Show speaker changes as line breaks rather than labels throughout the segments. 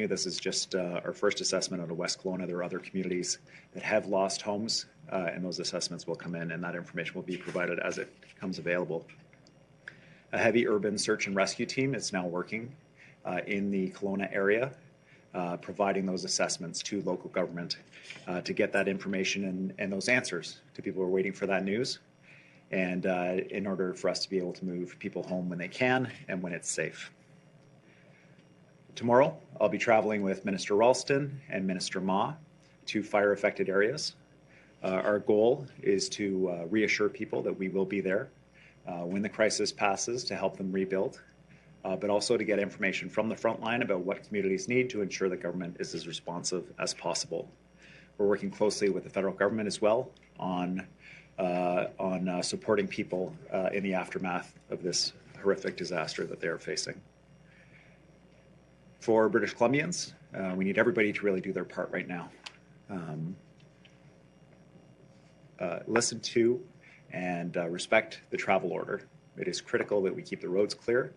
This is just our first assessment out of West Kelowna. There are other communities that have lost homes, and those assessments will come in, and that information will be provided as it becomes available. A heavy urban search and rescue team is now working in the Kelowna area, providing those assessments to local government to get that information and those answers to people who are waiting for that news, and in order for us to be able to move people home when they can and when it's safe. Tomorrow, I'll be traveling with Minister Ralston and Minister Ma to fire-affected areas. Our goal is to reassure people that we will be there when the crisis passes to help them rebuild, but also to get information from the front line about what communities need to ensure that government is as responsive as possible. We're working closely with the federal government as well on supporting people in the aftermath of this horrific disaster that they are facing. For British Columbians, we need everybody to really do their part right now. Listen to and respect the travel order. It is critical that we keep the roads clear,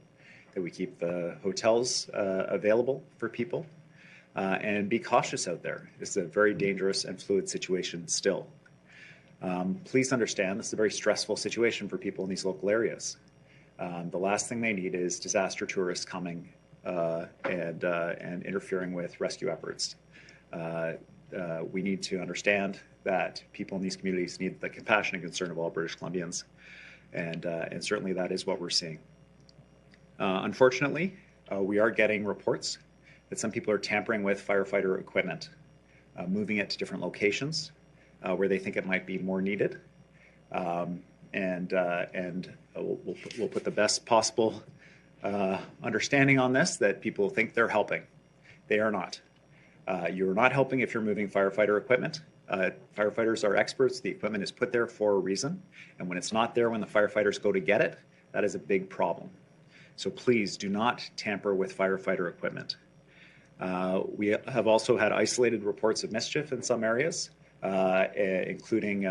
that we keep the hotels available for people, and be cautious out there. It's a very dangerous and fluid situation still. Please understand this is a very stressful situation for people in these local areas. The last thing they need is disaster tourists coming and interfering with rescue efforts. We need to understand that people in these communities need the compassion and concern of all British Columbians, and certainly that is what we're seeing. Unfortunately, we are getting reports that some people are tampering with firefighter equipment, moving it to different locations where they think it might be more needed, and we'll put the best possible understanding on this, that people think they're helping. They are not. You're not helping if you're moving firefighter equipment. Firefighters are experts. The equipment is put there for a reason. And when it's not there when the firefighters go to get it, that is a big problem. So please do not tamper with firefighter equipment. We have also had isolated reports of mischief in some areas, including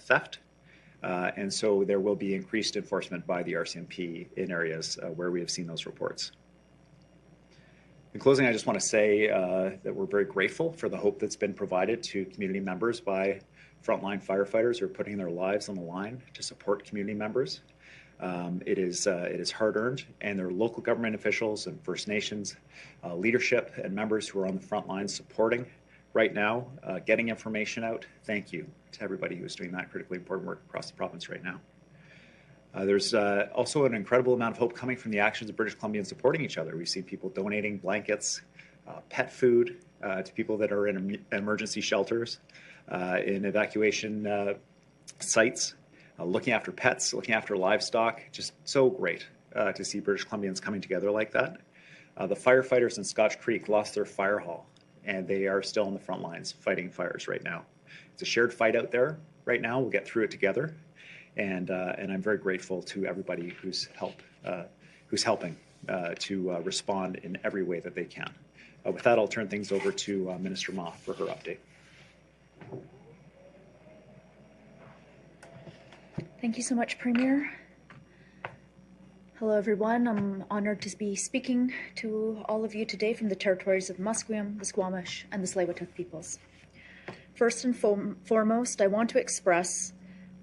theft. And so there will be increased enforcement by the RCMP in areas where we have seen those reports. In closing, I just want to say that we're very grateful for the hope that's been provided to community members by frontline firefighters who are putting their lives on the line to support community members. It is hard-earned, and there are local government officials and First Nations leadership and members who are on the front line supporting right now, getting information out. Thank you to everybody who is doing that critically important work across the province right now. There's also an incredible amount of hope coming from the actions of British Columbians supporting each other. We've seen people donating blankets, pet food to people that are in emergency shelters, in evacuation sites, looking after pets, looking after livestock. Just so great to see British Columbians coming together like that. The firefighters in Scotch Creek lost their fire hall, and they are still on the front lines fighting fires right now. It's a shared fight out there right now. We'll get through it together. And I'm very grateful to everybody who's helping to respond in every way that they can. With that, I'll turn things over to Minister Ma for her update.
Thank you so much, Premier. Hello, everyone. I'm honored to be speaking to all of you today from the territories of Musqueam, the Squamish, and the Tsleil-Waututh peoples. First and foremost, I want to express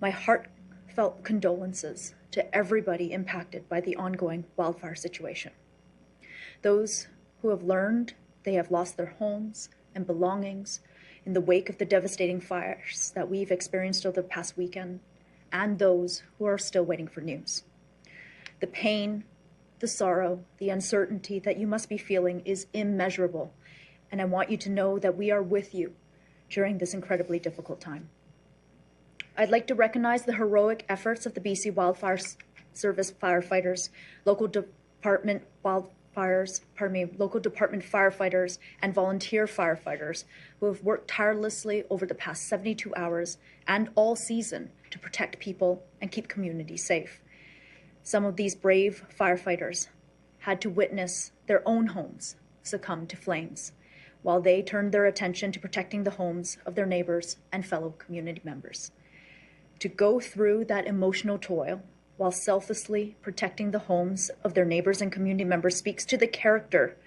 my heartfelt condolences to everybody impacted by the ongoing wildfire situation. Those who have learned they have lost their homes and belongings in the wake of the devastating fires that we've experienced over the past weekend, and those who are still waiting for news. The pain, the sorrow, the uncertainty that you must be feeling is immeasurable, and I want you to know that we are with you during this incredibly difficult time. I'd like to recognize the heroic efforts of the BC Wildfire Service firefighters, local department firefighters, and volunteer firefighters who have worked tirelessly over the past 72 hours and all season to protect people and keep communities safe. Some of these brave firefighters had to witness their own homes succumb to flames while they turned their attention to protecting the homes of their neighbors and fellow community members. To go through that emotional toil while selflessly protecting the homes of their neighbors and community members speaks to the character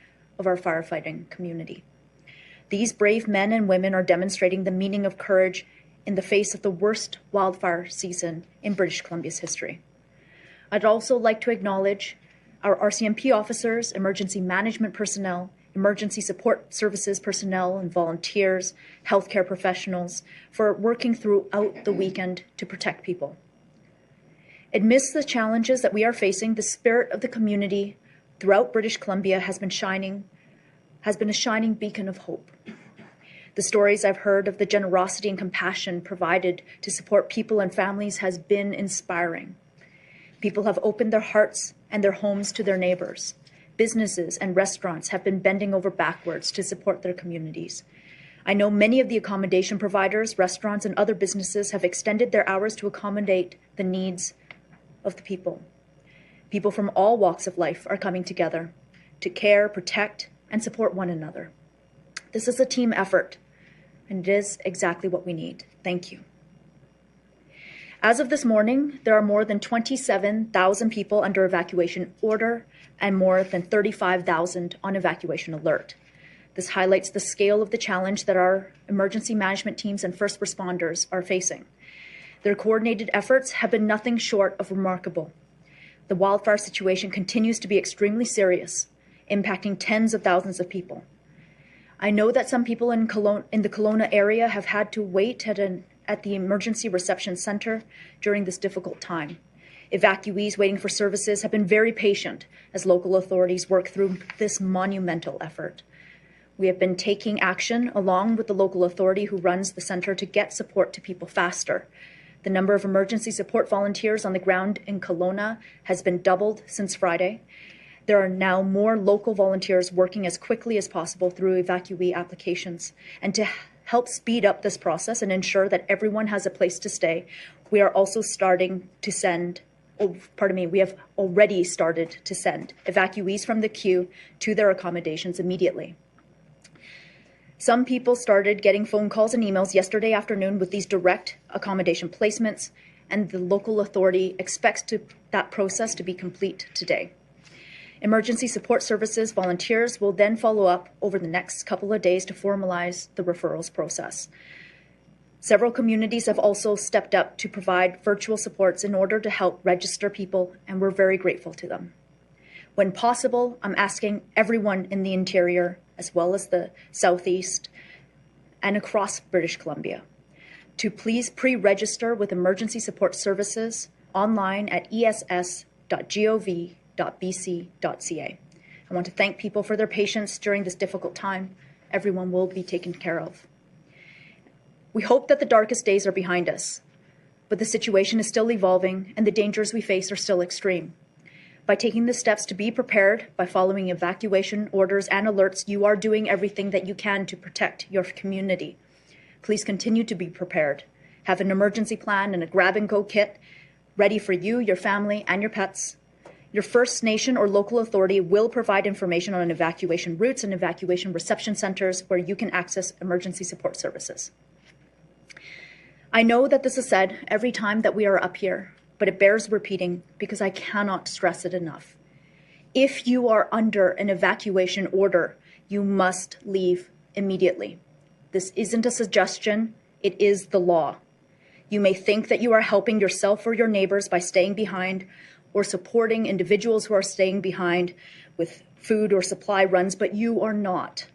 of our firefighting community. These brave men and women are demonstrating the meaning of courage in the face of the worst wildfire season in British Columbia's history. I'd also like to acknowledge our RCMP officers, emergency management personnel, emergency support services personnel and volunteers, healthcare professionals for working throughout the weekend to protect people. Amidst the challenges that we are facing, the spirit of the community throughout British Columbia has been a shining beacon of hope. The stories I've heard of the generosity and compassion provided to support people and families has been inspiring. People have opened their hearts and their homes to their neighbors. Businesses and restaurants have been bending over backwards to support their communities. I know many of the accommodation providers, restaurants, and other businesses have extended their hours to accommodate the needs of the people. People from all walks of life are coming together to care, protect, and support one another. This is a team effort, and it is exactly what we need. Thank you. As of this morning, there are more than 27,000 people under evacuation order and more than 35,000 on evacuation alert. This highlights the scale of the challenge that our emergency management teams and first responders are facing. Their coordinated efforts have been nothing short of remarkable. The wildfire situation continues to be extremely serious, impacting tens of thousands of people. I know that some people in the Kelowna area have had to wait at the emergency reception center during this difficult time. Evacuees waiting for services have been very patient as local authorities work through this monumental effort. We have been taking action along with the local authority who runs the center to get support to people faster. The number of emergency support volunteers on the ground in Kelowna has been doubled since Friday. There are now more local volunteers working as quickly as possible through evacuee applications. And to help speed up this process and ensure that everyone has a place to stay, we are also we have already started to send evacuees from the queue to their accommodations immediately. Some people started getting phone calls and emails yesterday afternoon with these direct accommodation placements, and the local authority expects that process to be complete today. Emergency support services volunteers will then follow up over the next couple of days to formalize the referrals process. Several communities have also stepped up to provide virtual supports in order to help register people, and we're very grateful to them. When possible, I'm asking everyone in the interior, as well as the southeast and across British Columbia, to please pre-register with emergency support services online at ess.gov.bc.ca. I want to thank people for their patience during this difficult time. Everyone will be taken care of. We hope that the darkest days are behind us, but the situation is still evolving and the dangers we face are still extreme. By taking the steps to be prepared, by following evacuation orders and alerts, you are doing everything that you can to protect your community. Please continue to be prepared. Have an emergency plan and a grab-and-go kit ready for you, your family, and your pets. Your First Nation or local authority will provide information on evacuation routes and evacuation reception centers where you can access emergency support services. I know that this is said every time that we are up here, but it bears repeating because I cannot stress it enough. If you are under an evacuation order, you must leave immediately. This isn't a suggestion, it is the law. You may think that you are helping yourself or your neighbors by staying behind or supporting individuals who are staying behind with food or supply runs, but you are not.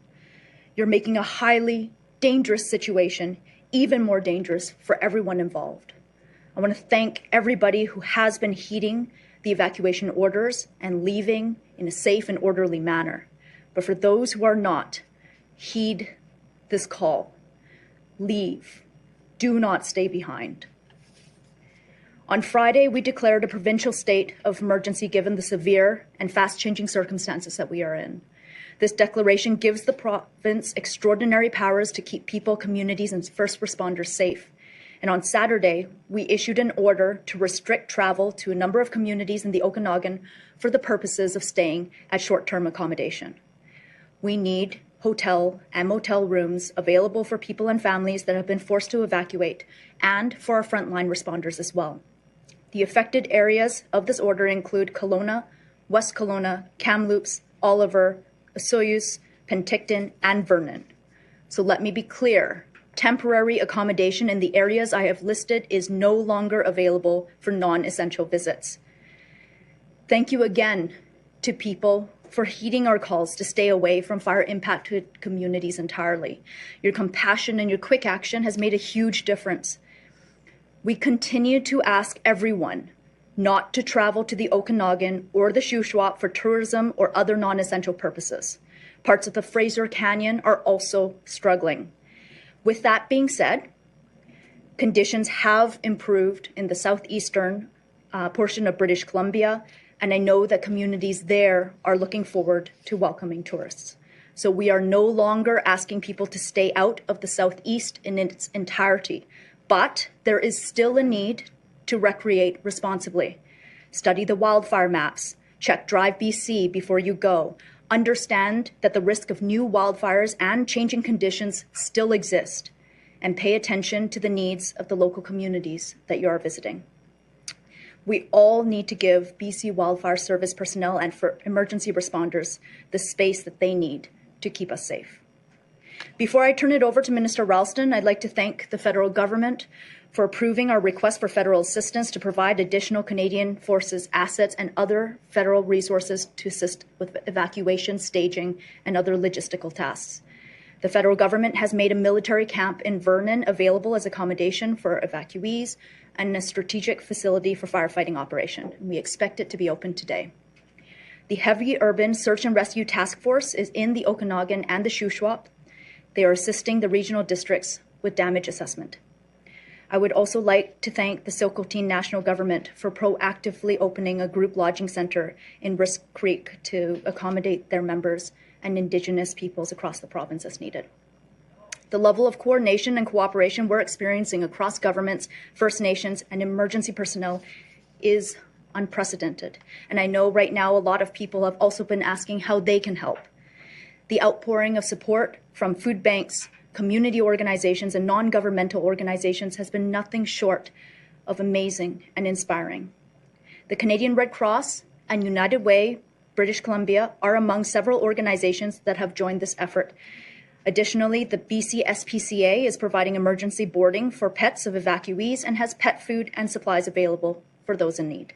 You're making a highly dangerous situation even more dangerous for everyone involved. I want to thank everybody who has been heeding the evacuation orders and leaving in a safe and orderly manner. But for those who are not, heed this call. Leave. Do not stay behind. On Friday, we declared a provincial state of emergency given the severe and fast-changing circumstances that we are in. This declaration gives the province extraordinary powers to keep people, communities, and first responders safe. And on Saturday, we issued an order to restrict travel to a number of communities in the Okanagan for the purposes of staying at short-term accommodation. We need hotel and motel rooms available for people and families that have been forced to evacuate, and for our frontline responders as well. The affected areas of this order include Kelowna, West Kelowna, Kamloops, Oliver, Osoyoos, Penticton, and Vernon. So let me be clear. Temporary accommodation in the areas I have listed is no longer available for non-essential visits. Thank you again to people for heeding our calls to stay away from fire-impacted communities entirely. Your compassion and your quick action has made a huge difference. We continue to ask everyone not to travel to the Okanagan or the Shuswap for tourism or other non-essential purposes. Parts of the Fraser Canyon are also struggling. With that being said, conditions have improved in the southeastern portion of British Columbia, and I know that communities there are looking forward to welcoming tourists. So we are no longer asking people to stay out of the southeast in its entirety, but there is still a need to recreate responsibly. Study the wildfire maps, check Drive BC before you go, understand that the risk of new wildfires and changing conditions still exist, and pay attention to the needs of the local communities that you are visiting. We all need to give BC Wildfire Service personnel and for emergency responders the space that they need to keep us safe. Before I turn it over to Minister Ralston, I'd like to thank the federal government for approving our request for federal assistance to provide additional Canadian Forces assets and other federal resources to assist with evacuation, staging, and other logistical tasks. The federal government has made a military camp in Vernon available as accommodation for evacuees and a strategic facility for firefighting operation. We expect it to be open today. The Heavy Urban Search and Rescue Task Force is in the Okanagan and the Shuswap. They are assisting the regional districts with damage assessment. I would also like to thank the Silcoteen National Government for proactively opening a group lodging centre in Brisk Creek to accommodate their members and Indigenous peoples across the province as needed. The level of coordination and cooperation we're experiencing across governments, First Nations, and emergency personnel is unprecedented. And I know right now a lot of people have also been asking how they can help. The outpouring of support from food banks, community organizations, and non-governmental organizations has been nothing short of amazing and inspiring. The Canadian Red Cross and United Way, British Columbia, are among several organizations that have joined this effort. Additionally, the BC SPCA is providing emergency boarding for pets of evacuees and has pet food and supplies available for those in need.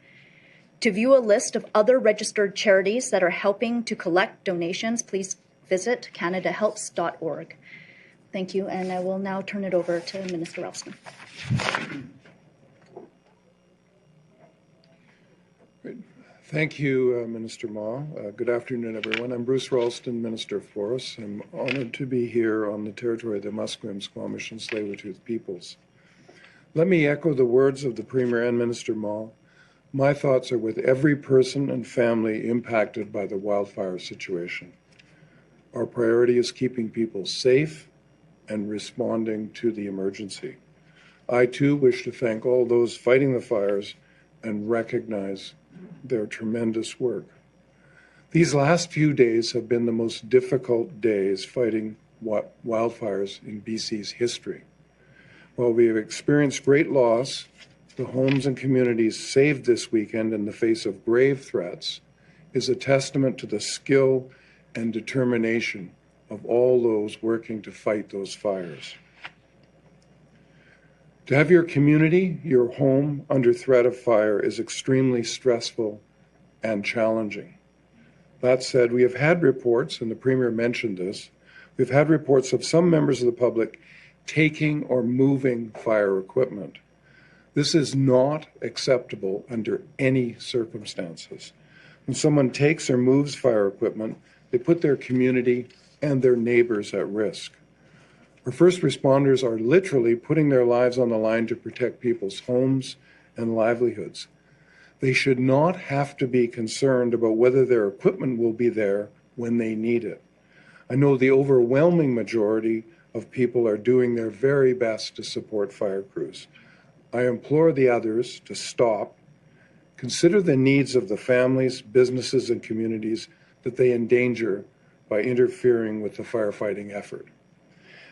To view a list of other registered charities that are helping to collect donations, please visit canadahelps.org. Thank you, and I will now turn it over to Minister Ralston.
Great. Thank you, Minister Ma. Good afternoon, everyone. I'm Bruce Ralston, Minister of Forests. I'm honored to be here on the territory of the Musqueam, Squamish, and Tsleil-Waututh peoples. Let me echo the words of the Premier and Minister Ma. My thoughts are with every person and family impacted by the wildfire situation. Our priority is keeping people safe and responding to the emergency. I, too, wish to thank all those fighting the fires and recognize their tremendous work. These last few days have been the most difficult days fighting wildfires in BC's history. While we have experienced great loss, the homes and communities saved this weekend in the face of grave threats is a testament to the skill and determination of all those working to fight those fires. To have your community, your home, under threat of fire is extremely stressful and challenging. That said, we have had reports, and the Premier mentioned this, we've had reports of some members of the public taking or moving fire equipment. This is not acceptable under any circumstances. When someone takes or moves fire equipment, they put their community and their neighbors at risk. Our first responders are literally putting their lives on the line to protect people's homes and livelihoods. They should not have to be concerned about whether their equipment will be there when they need it. I know the overwhelming majority of people are doing their very best to support fire crews. I implore the others to stop, consider the needs of the families, businesses, and communities that they endanger by interfering with the firefighting effort.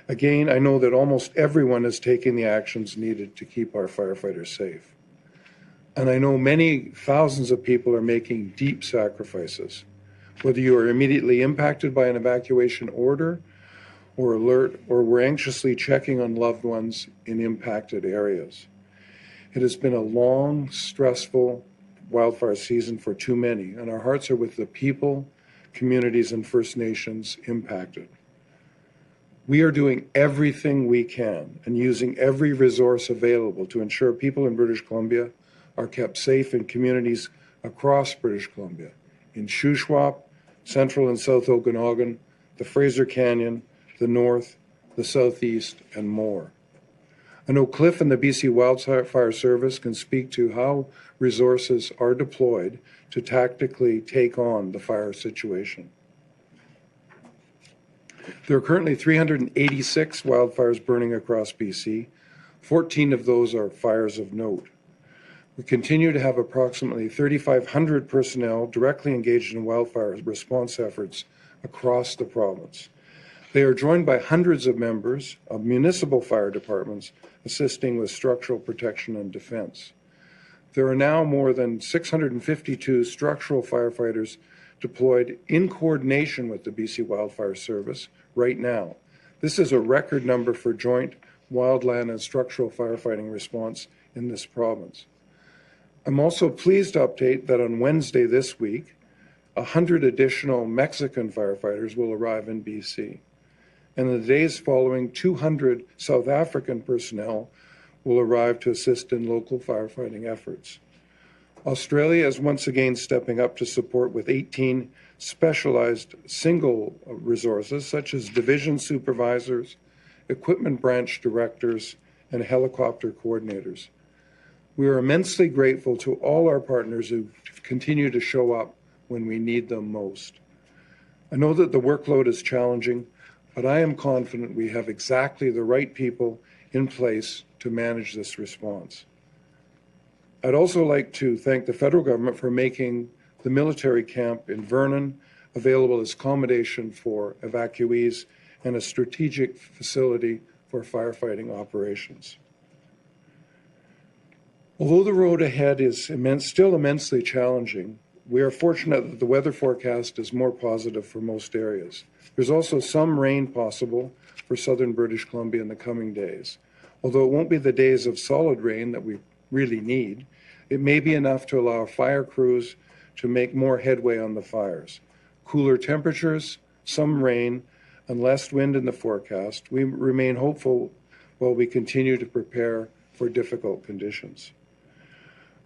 Again, I know that almost everyone is taking the actions needed to keep our firefighters safe. And I know many thousands of people are making deep sacrifices. Whether you are immediately impacted by an evacuation order or alert, or we're anxiously checking on loved ones in impacted areas. It has been a long, stressful wildfire season for too many, and our hearts are with the people, communities, and First Nations impacted. We are doing everything we can and using every resource available to ensure people in British Columbia are kept safe in communities across British Columbia, in Shuswap, Central and South Okanagan, the Fraser Canyon, the North, the Southeast, and more. I know Cliff and the BC Wildfire Service can speak to how resources are deployed to tactically take on the fire situation. There are currently 386 wildfires burning across BC. 14 of those are fires of note. We continue to have approximately 3,500 personnel directly engaged in wildfire response efforts across the province. They are joined by hundreds of members of municipal fire departments assisting with structural protection and defense. There are now more than 652 structural firefighters deployed in coordination with the BC Wildfire Service right now. This is a record number for joint wildland and structural firefighting response in this province. I'm also pleased to update that on Wednesday this week, 100 additional Mexican firefighters will arrive in BC. And in the days following, 200 South African personnel will arrive to assist in local firefighting efforts. Australia is once again stepping up to support with 18 specialized single resources, such as division supervisors, equipment branch directors, and helicopter coordinators. We are immensely grateful to all our partners who continue to show up when we need them most. I know that the workload is challenging, but I am confident we have exactly the right people in place to manage this response. I'd also like to thank the federal government for making the military camp in Vernon available as accommodation for evacuees and a strategic facility for firefighting operations. Although the road ahead is still immensely challenging, we are fortunate that the weather forecast is more positive for most areas. There's also some rain possible for southern British Columbia in the coming days. Although it won't be the days of solid rain that we really need, it may be enough to allow fire crews to make more headway on the fires. Cooler temperatures, some rain, and less wind in the forecast, we remain hopeful while we continue to prepare for difficult conditions.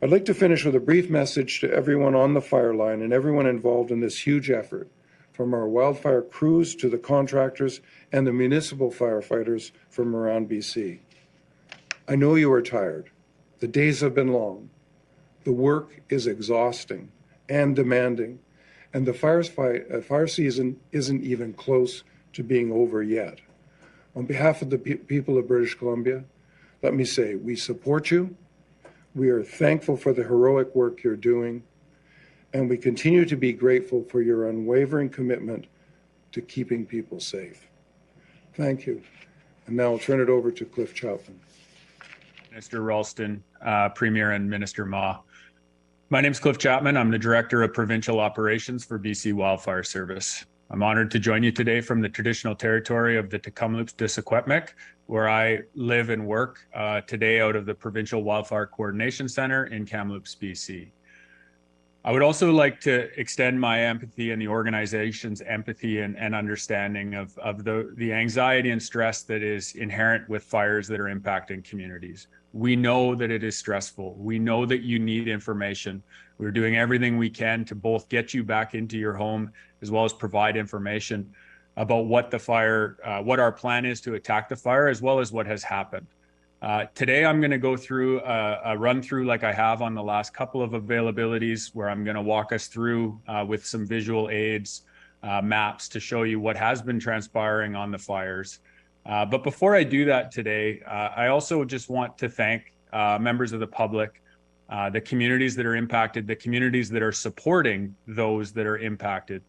I'd like to finish with a brief message to everyone on the fire line and everyone involved in this huge effort, from our wildfire crews to the contractors and the municipal firefighters from around BC. I know you are tired. The days have been long. The work is exhausting and demanding, and the fire season isn't even close to being over yet. On behalf of the people of British Columbia, let me say we support you. We are thankful for the heroic work you're doing, and we continue to be grateful for your unwavering commitment to keeping people safe. Thank you. And now I'll turn it over to Cliff Chapman.
Minister Ralston, Premier and Minister Ma. My name is Cliff Chapman. I'm the Director of Provincial Operations for BC Wildfire Service. I'm honored to join you today from the traditional territory of the Tk'emlúps te Secwépemc, where I live and work today out of the Provincial Wildfire Coordination Center in Kamloops, BC. I would also like to extend my empathy and the organization's empathy and understanding of the anxiety and stress that is inherent with fires that are impacting communities. We know that it is stressful. We know that you need information. We're doing everything we can to both get you back into your home as well as provide information about what our plan is to attack the fire, as well as what has happened. Today, I'm going to go through a run through like I have on the last couple of availabilities, where I'm going to walk us through with some visual aids, maps to show you what has been transpiring on the fires. But before I do that today, I also just want to thank members of the public, the communities that are impacted, the communities that are supporting those that are impacted.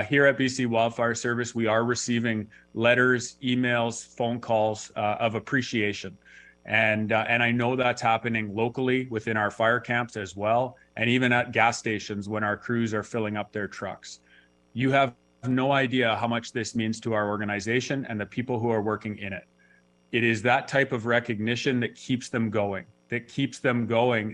Here at BC Wildfire Service, we are receiving letters, emails, phone calls of appreciation. And I know that's happening locally within our fire camps as well, and even at gas stations when our crews are filling up their trucks. You have no idea how much this means to our organization and the people who are working in it. It is that type of recognition that keeps them going,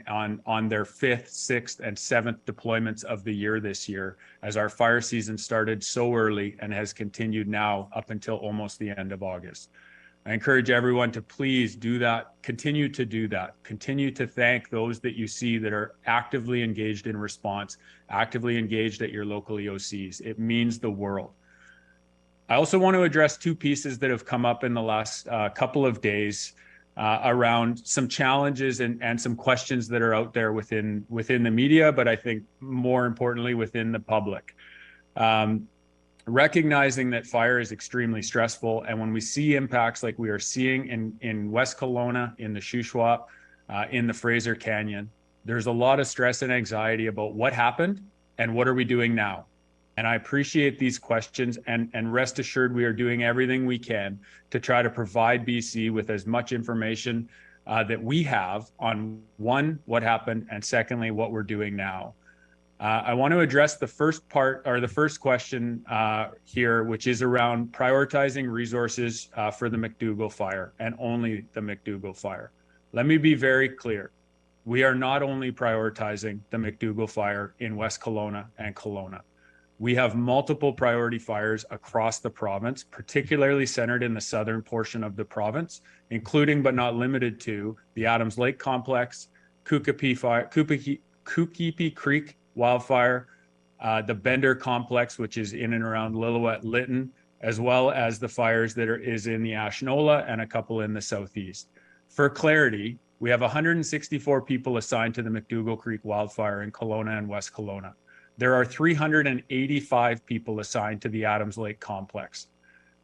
on their 5th, 6th, and 7th deployments of the year this year, as our fire season started so early and has continued now up until almost the end of August. I encourage everyone to please do that, continue to do that, continue to thank those that you see that are actively engaged in response, actively engaged at your local EOCs. It means the world. I also want to address 2 pieces that have come up in the last couple of days around some challenges and some questions that are out there within the media, but I think more importantly within the public. Recognizing that fire is extremely stressful, and when we see impacts like we are seeing in West Kelowna, in the Shuswap, in the Fraser Canyon, there's a lot of stress and anxiety about what happened and what are we doing now. And I appreciate these questions, and rest assured we are doing everything we can to try to provide BC with as much information that we have on, one, what happened, and secondly, what we're doing now. I want to address the first part, or the first question here, which is around prioritizing resources for the McDougall fire, and only the McDougall fire. Let me be very clear. We are not only prioritizing the McDougall fire in West Kelowna and Kelowna. We have multiple priority fires across the province, particularly centered in the southern portion of the province, including but not limited to the Adams Lake Complex, Kookipi Creek wildfire, the Bender Complex, which is in and around Lillooet-Lytton, as well as the fires that is in the Ashnola and a couple in the southeast. For clarity, we have 164 people assigned to the McDougall Creek wildfire in Kelowna and West Kelowna. There are 385 people assigned to the Adams Lake Complex.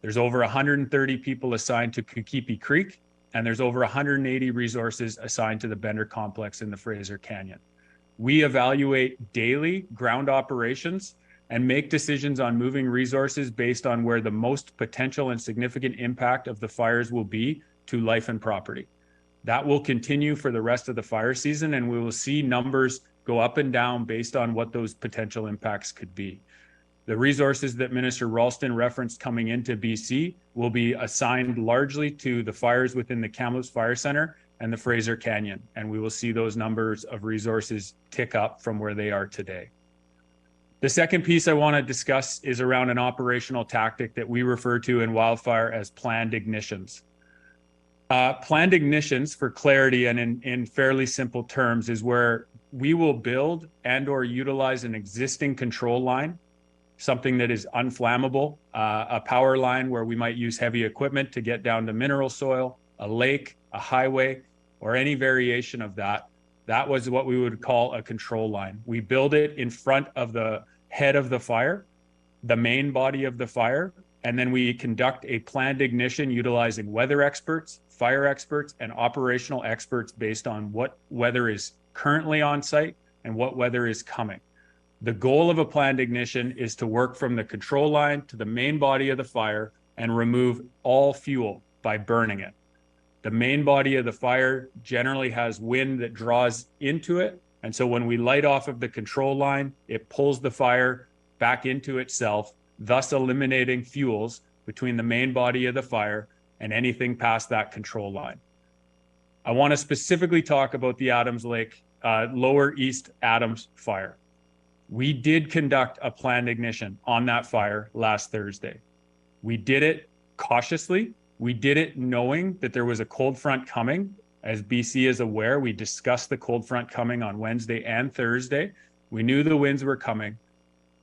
There's over 130 people assigned to Kookipi Creek, and there's over 180 resources assigned to the Bender Complex in the Fraser Canyon. We evaluate daily ground operations and make decisions on moving resources based on where the most potential and significant impact of the fires will be to life and property. That will continue for the rest of the fire season, and we will see numbers go up and down based on what those potential impacts could be. The resources that Minister Ralston referenced coming into BC will be assigned largely to the fires within the Kamloops Fire Centre and the Fraser Canyon, and we will see those numbers of resources tick up from where they are today. The second piece I want to discuss is around an operational tactic that we refer to in wildfire as planned ignitions. Planned ignitions, for clarity and in fairly simple terms, is where we will build and or utilize an existing control line, something that is unflammable, a power line where we might use heavy equipment to get down to mineral soil, a lake, a highway, or any variation of that. That was what we would call a control line. We build it in front of the head of the fire, the main body of the fire, and then we conduct a planned ignition utilizing weather experts, fire experts, and operational experts based on what weather is currently on site and what weather is coming. The goal of a planned ignition is to work from the control line to the main body of the fire and remove all fuel by burning it. The main body of the fire generally has wind that draws into it, and so when we light off of the control line, it pulls the fire back into itself, thus eliminating fuels between the main body of the fire and anything past that control line. I want to specifically talk about the Adams Lake, Lower East Adams fire. We did conduct a planned ignition on that fire last Thursday. We did it cautiously. We did it knowing that there was a cold front coming. As BC is aware, we discussed the cold front coming on Wednesday and Thursday. We knew the winds were coming.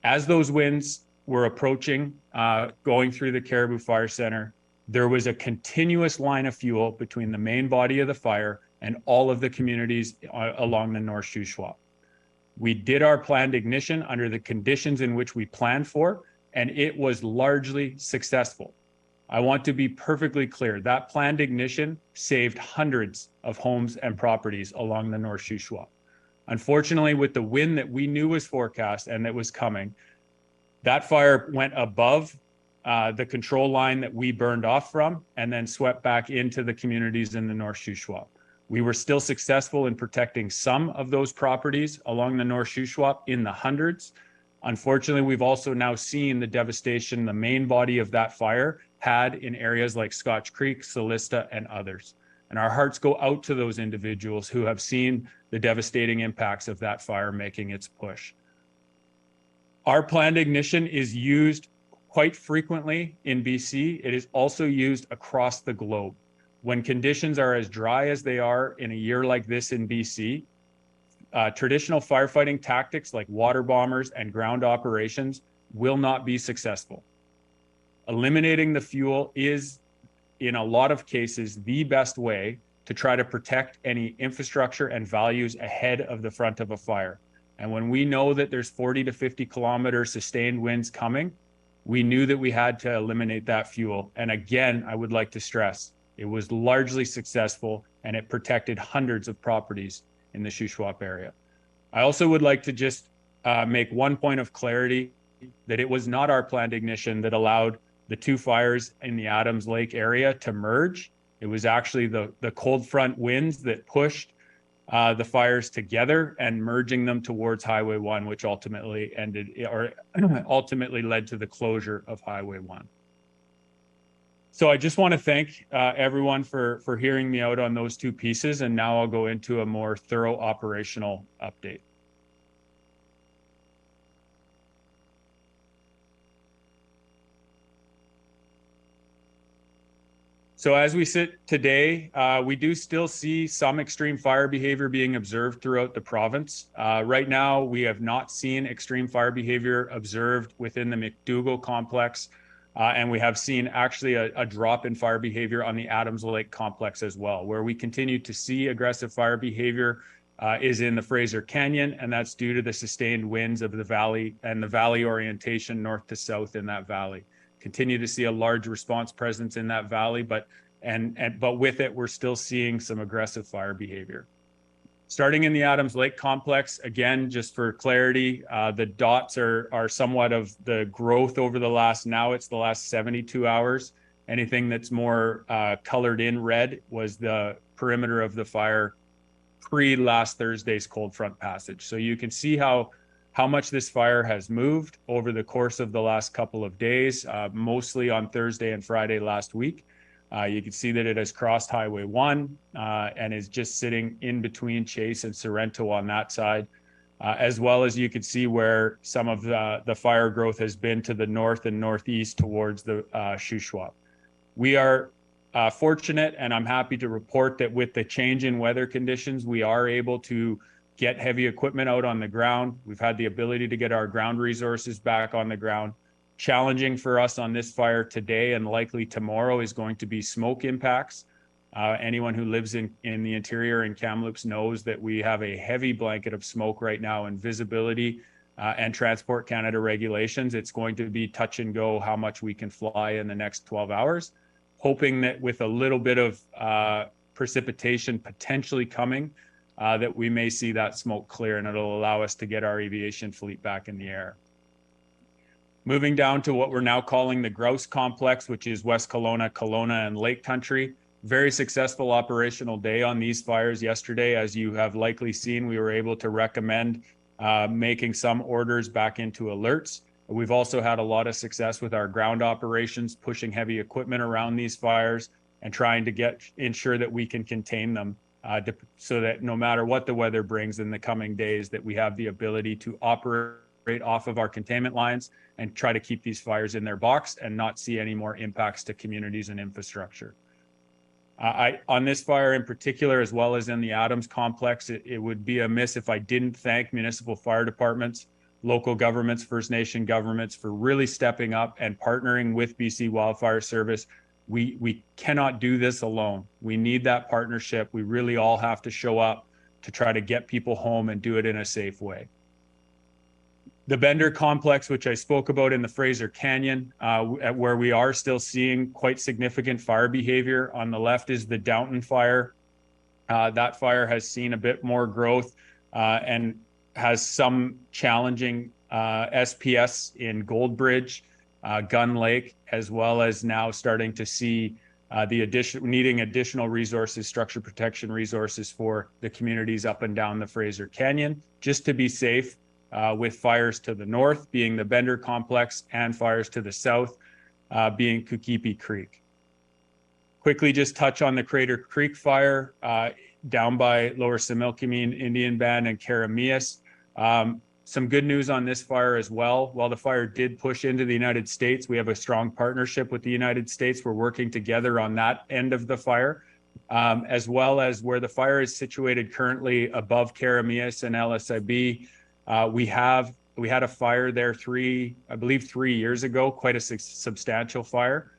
As those winds were approaching, going through the Caribou Fire Centre, there was a continuous line of fuel between the main body of the fire and all of the communities along the North Shuswap. We did our planned ignition under the conditions in which we planned for, and it was largely successful. I want to be perfectly clear, that planned ignition saved hundreds of homes and properties along the North Shuswap. Unfortunately, with the wind that we knew was forecast and that was coming, that fire went above the control line that we burned off from and then swept back into the communities in the North Shuswap. We were still successful in protecting some of those properties along the North Shuswap in the hundreds, Unfortunately, we've also now seen the devastation the main body of that fire had in areas like Scotch Creek, Solista, and others. And our hearts go out to those individuals who have seen the devastating impacts of that fire making its push. Our planned ignition is used quite frequently in BC. It is also used across the globe. When conditions are as dry as they are in a year like this in BC, traditional firefighting tactics like water bombers and ground operations will not be successful. Eliminating the fuel is, in a lot of cases, the best way to try to protect any infrastructure and values ahead of the front of a fire. And when we know that there's 40 to 50 kilometer sustained winds coming, we knew that we had to eliminate that fuel. And again, I would like to stress, it was largely successful and it protected hundreds of properties in the Shuswap area. I also would like to just make one point of clarity that it was not our planned ignition that allowed the two fires in the Adams Lake area to merge. It was actually the cold front winds that pushed the fires together and merging them towards Highway 1, which ultimately led to the closure of Highway 1. So I just want to thank everyone for hearing me out on those two pieces, and now I'll go into a more thorough operational update. So as we sit today, we do still see some extreme fire behavior being observed throughout the province. Right now, we have not seen extreme fire behavior observed within the McDougall complex, and we have seen actually a drop in fire behavior on the Adams Lake complex as well. Where we continue to see aggressive fire behavior is in the Fraser Canyon, and that's due to the sustained winds of the valley and the valley orientation north to south in that valley. Continue to see a large response presence in that valley, but with it, we're still seeing some aggressive fire behavior. Starting in the Adams Lake complex, again, just for clarity, the dots are somewhat of the growth over the last 72 hours. Anything that's more colored in red was the perimeter of the fire pre-last Thursday's cold front passage. So you can see how much this fire has moved over the course of the last couple of days, mostly on Thursday and Friday last week. You can see that it has crossed Highway 1 and is just sitting in between Chase and Sorrento on that side, as well as you can see where some of the fire growth has been to the north and northeast towards the Shuswap. We are fortunate, and I'm happy to report that with the change in weather conditions, we are able to get heavy equipment out on the ground. We've had the ability to get our ground resources back on the ground. Challenging for us on this fire today and likely tomorrow is going to be smoke impacts. Anyone who lives in the interior in Kamloops knows that we have a heavy blanket of smoke right now, and visibility and Transport Canada regulations. It's going to be touch and go how much we can fly in the next 12 hours, hoping that with a little bit of precipitation potentially coming, that we may see that smoke clear, and it'll allow us to get our aviation fleet back in the air. Moving down to what we're now calling the Grouse Complex, which is West Kelowna, and Lake Country. Very successful operational day on these fires yesterday. As you have likely seen, we were able to recommend making some orders back into alerts. We've also had a lot of success with our ground operations, pushing heavy equipment around these fires and trying to ensure that we can contain them so that no matter what the weather brings in the coming days, that we have the ability to operate off of our containment lines and try to keep these fires in their box and not see any more impacts to communities and infrastructure. On this fire in particular, as well as in the Adams complex, it would be amiss if I didn't thank municipal fire departments, local governments, First Nation governments for really stepping up and partnering with BC Wildfire Service. We cannot do this alone. We need that partnership. We really all have to show up to try to get people home and do it in a safe way. The Bender complex, which I spoke about in the Fraser Canyon, where we are still seeing quite significant fire behavior. On the left is the Downton fire. That fire has seen a bit more growth and has some challenging SPS in Goldbridge, Gun Lake, as well as now starting to see needing additional resources, structure protection resources for the communities up and down the Fraser Canyon, just to be safe. with fires to the north being the Bender Complex and fires to the south being Kukipi Creek. Quickly just touch on the Crater Creek fire down by Lower Similkameen, Indian Band, and Karamias. Some good news on this fire as well. While the fire did push into the United States, we have a strong partnership with the United States. We're working together on that end of the fire, as well as where the fire is situated currently above Karamias and LSIB. We had a fire there I believe 3 years ago, quite a substantial fire.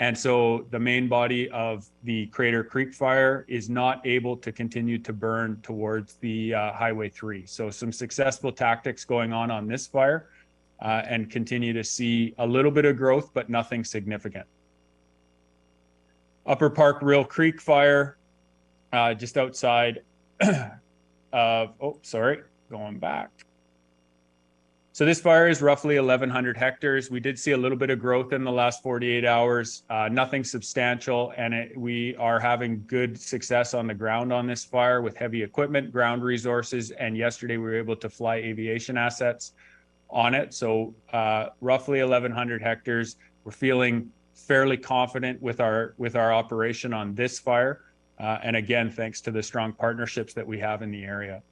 And so the main body of the Crater Creek fire is not able to continue to burn towards the Highway 3. So some successful tactics going on this fire and continue to see a little bit of growth, but nothing significant. Upper Park Real Creek fire, just outside of, going back. So this fire is roughly 1,100 hectares. We did see a little bit of growth in the last 48 hours, nothing substantial, and we are having good success on the ground on this fire with heavy equipment, ground resources, and yesterday we were able to fly aviation assets on it. So roughly 1,100 hectares. We're feeling fairly confident with our operation on this fire, and again, thanks to the strong partnerships that we have in the area.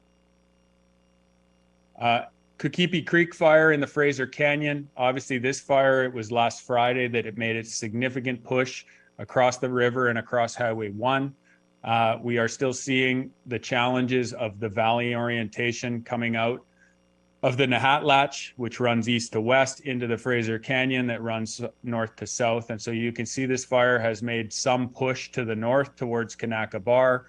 Kukipi Creek fire in the Fraser Canyon. Obviously, this fire, it was last Friday that it made a significant push across the river and across Highway 1. We are still seeing the challenges of the valley orientation coming out of the Nahatlatch, which runs east to west, into the Fraser Canyon that runs north to south. And so you can see this fire has made some push to the north towards Kanaka Bar.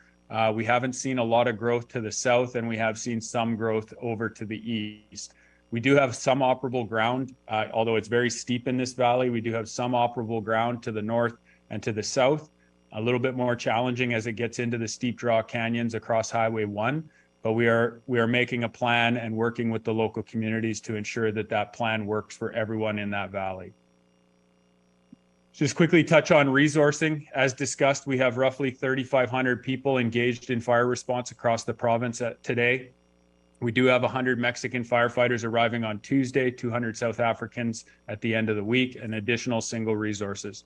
We haven't seen a lot of growth to the south, and we have seen some growth over to the east. We do have some operable ground, although it's very steep in this valley. We do have some operable ground to the north and to the south, a little bit more challenging as it gets into the steep draw canyons across Highway 1. But we are making a plan and working with the local communities to ensure that that plan works for everyone in that valley. Just quickly touch on resourcing. As discussed, we have roughly 3,500 people engaged in fire response across the province today. We do have 100 Mexican firefighters arriving on Tuesday, 200 South Africans at the end of the week, and additional single resources.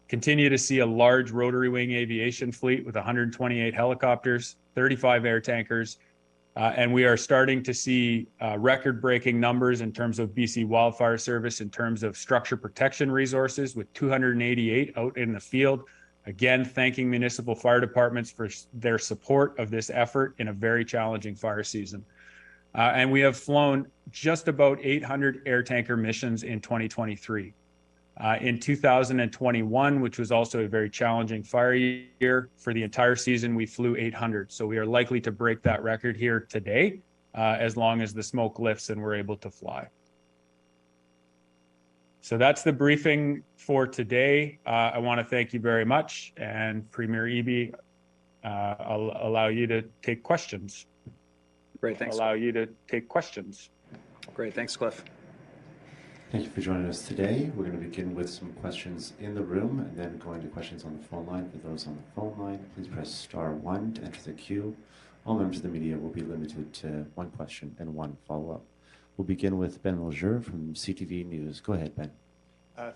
Continue to see a large rotary wing aviation fleet with 128 helicopters, 35 air tankers, and we are starting to see record-breaking numbers in terms of BC Wildfire Service, in terms of structure protection resources, with 288 out in the field. Again, thanking municipal fire departments for their support of this effort in a very challenging fire season. And we have flown just about 800 air tanker missions in 2023. In 2021, which was also a very challenging fire year, for the entire season, we flew 800. So we are likely to break that record here today, as long as the smoke lifts and we're able to fly. So that's the briefing for today. I want to thank you very much. And Premier Eby, I'll allow you to take questions.
Great, thanks. Great, thanks, Cliff.
Thank you for joining us today. We're going to begin with some questions in the room and then going to questions on the phone line. For those on the phone line, please press *1 to enter the queue. All members of the media will be limited to one question and one follow-up. We'll begin with Ben Lejeune from CTV News. Go ahead, Ben.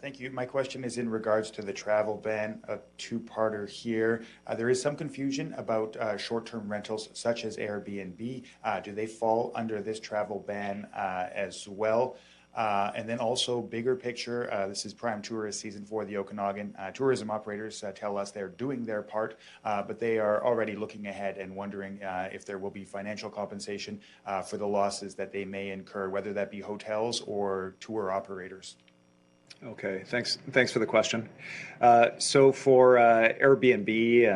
Thank you. My question is in regards to the travel ban, a two-parter here. There is some confusion about short-term rentals such as Airbnb. Do they fall under this travel ban as well? And then also bigger picture, this is prime tourist season for the Okanagan. Tourism operators tell us they're doing their part, but they are already looking ahead and wondering if there will be financial compensation for the losses that they may incur, whether that be hotels or tour operators.
Okay, thanks for the question. So for Airbnb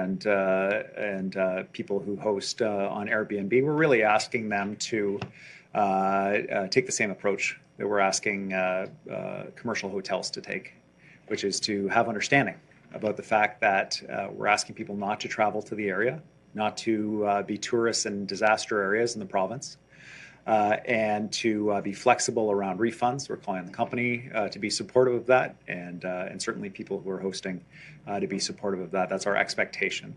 and people who host on Airbnb, we're really asking them to take the same approach that we're asking commercial hotels to take, which is to have understanding about the fact that we're asking people not to travel to the area, not to be tourists in disaster areas in the province, and to be flexible around refunds. We're calling on the company to be supportive of that, and certainly people who are hosting to be supportive of that. That's our expectation.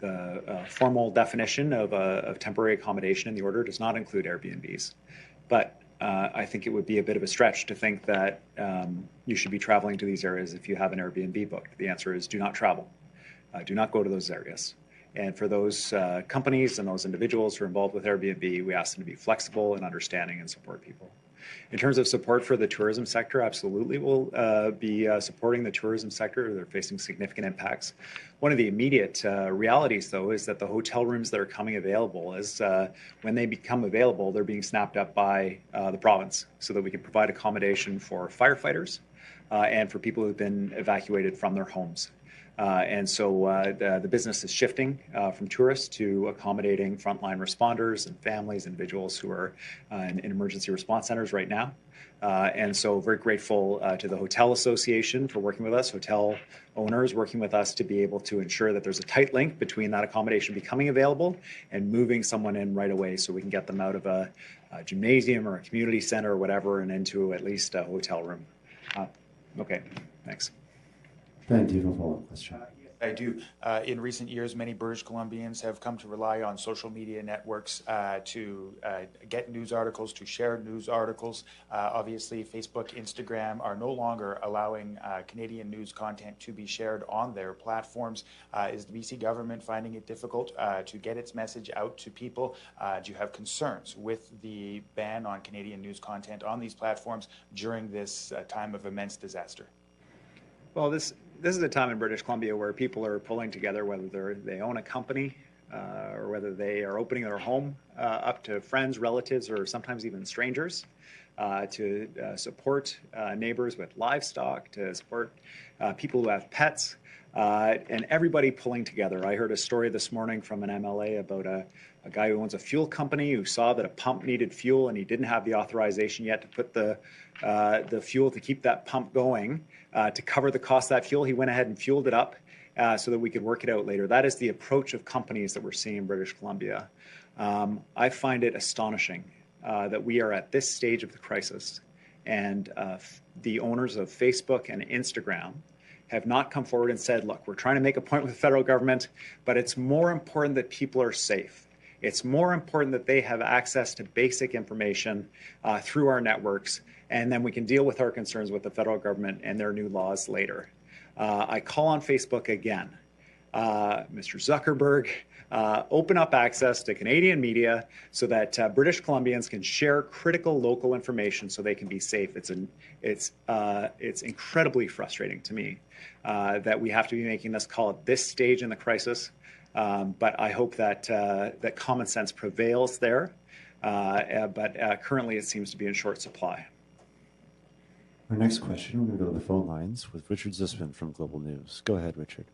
The formal definition of temporary accommodation in the order does not include Airbnbs, but I think it would be a bit of a stretch to think that you should be traveling to these areas if you have an Airbnb booked. The answer is do not travel. Do not go to those areas. And for those companies and those individuals who are involved with Airbnb, we ask them to be flexible and understanding and support people. In terms of support for the tourism sector, absolutely we'll be supporting the tourism sector. They're facing significant impacts. One of the immediate realities, though, is that the hotel rooms that are coming available, is when they become available, they're being snapped up by the province so that we can provide accommodation for firefighters and for people who've been evacuated from their homes. And so the business is shifting from tourists to accommodating frontline responders and families, individuals who are in emergency response centers right now. And so very grateful to the Hotel Association for working with us, hotel owners working with us to be able to ensure that there's a tight link between that accommodation becoming available and moving someone in right away so we can get them out of a gymnasium or a community center or whatever and into at least a hotel room. Okay, thanks.
Ben, do you have a follow-up question?
I do. In recent years, many British Columbians have come to rely on social media networks to get news articles, to share news articles. Obviously, Facebook, Instagram are no longer allowing Canadian news content to be shared on their platforms. Is the BC government finding it difficult to get its message out to people? Do you have concerns with the ban on Canadian news content on these platforms during this time of immense disaster?
Well, this is a time in British Columbia where people are pulling together, whether they own a company or whether they are opening their home up to friends, relatives, or sometimes even strangers to support neighbors with livestock, to support people who have pets, and everybody pulling together. I heard a story this morning from an MLA about a guy who owns a fuel company who saw that a pump needed fuel and he didn't have the authorization yet to put the fuel to keep that pump going to cover the cost of that fuel. He went ahead and fueled it up so that we could work it out later. That is the approach of companies that we're seeing in British Columbia. I find it astonishing that we are at this stage of the crisis and the owners of Facebook and Instagram have not come forward and said, look, we're trying to make a point with the federal government, but it's more important that people are safe. It's more important that they have access to basic information through our networks, and then we can deal with our concerns with the federal government and their new laws later. I call on Facebook again. Mr. Zuckerberg, open up access to Canadian media so that British Columbians can share critical local information so they can be safe. It's incredibly frustrating to me that we have to be making this call at this stage in the crisis. But I hope that that common sense prevails there. But currently, it seems to be in short supply.
Our next question, we're going to go to the phone lines with Richard Zussman from Global News. Go ahead, Richard.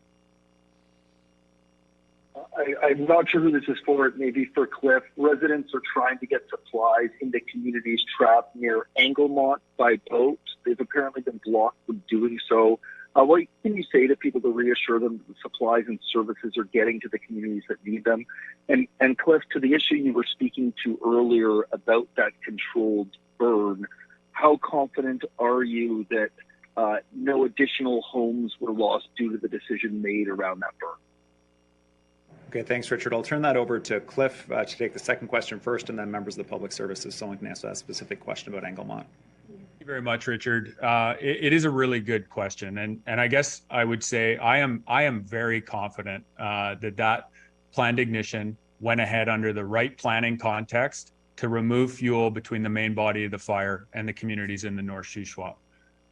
I'm not sure who this is for. It may be for Cliff. Residents are trying to get supplies into communities trapped near Anglemont by boat. They've apparently been blocked from doing so. What can you say to people to reassure them that the supplies and services are getting to the communities that need them? And Cliff, to the issue you were speaking to earlier about that controlled burn, how confident are you that no additional homes were lost due to the decision made around that burn?
Okay, thanks, Richard. I'll turn that over to Cliff to take the second question first, and then members of the public services, someone can answer that specific question about Anglemont.
Thank you very much, Richard. It is a really good question, and I guess I would say I am very confident that planned ignition went ahead under the right planning context to remove fuel between the main body of the fire and the communities in the North Shuswap.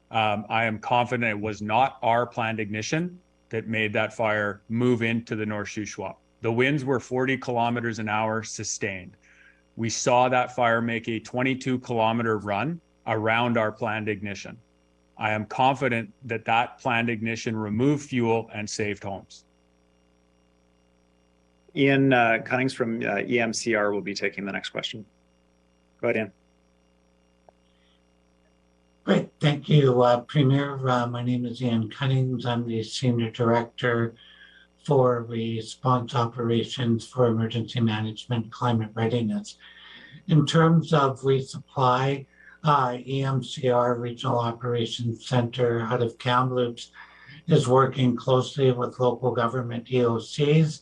I am confident it was not our planned ignition that made that fire move into the North Shuswap. The winds were 40 kilometers an hour sustained. We saw that fire make a 22-kilometer run around our planned ignition. I am confident that planned ignition removed fuel and saved homes.
Ian Cunnings from EMCR will be taking the next question. Go ahead, Ian.
Great, thank you, Premier. My name is Ian Cunnings. I'm the Senior Director for Response Operations for Emergency Management Climate Readiness. In terms of resupply, EMCR Regional Operations Center out of Kamloops is working closely with local government EOCs.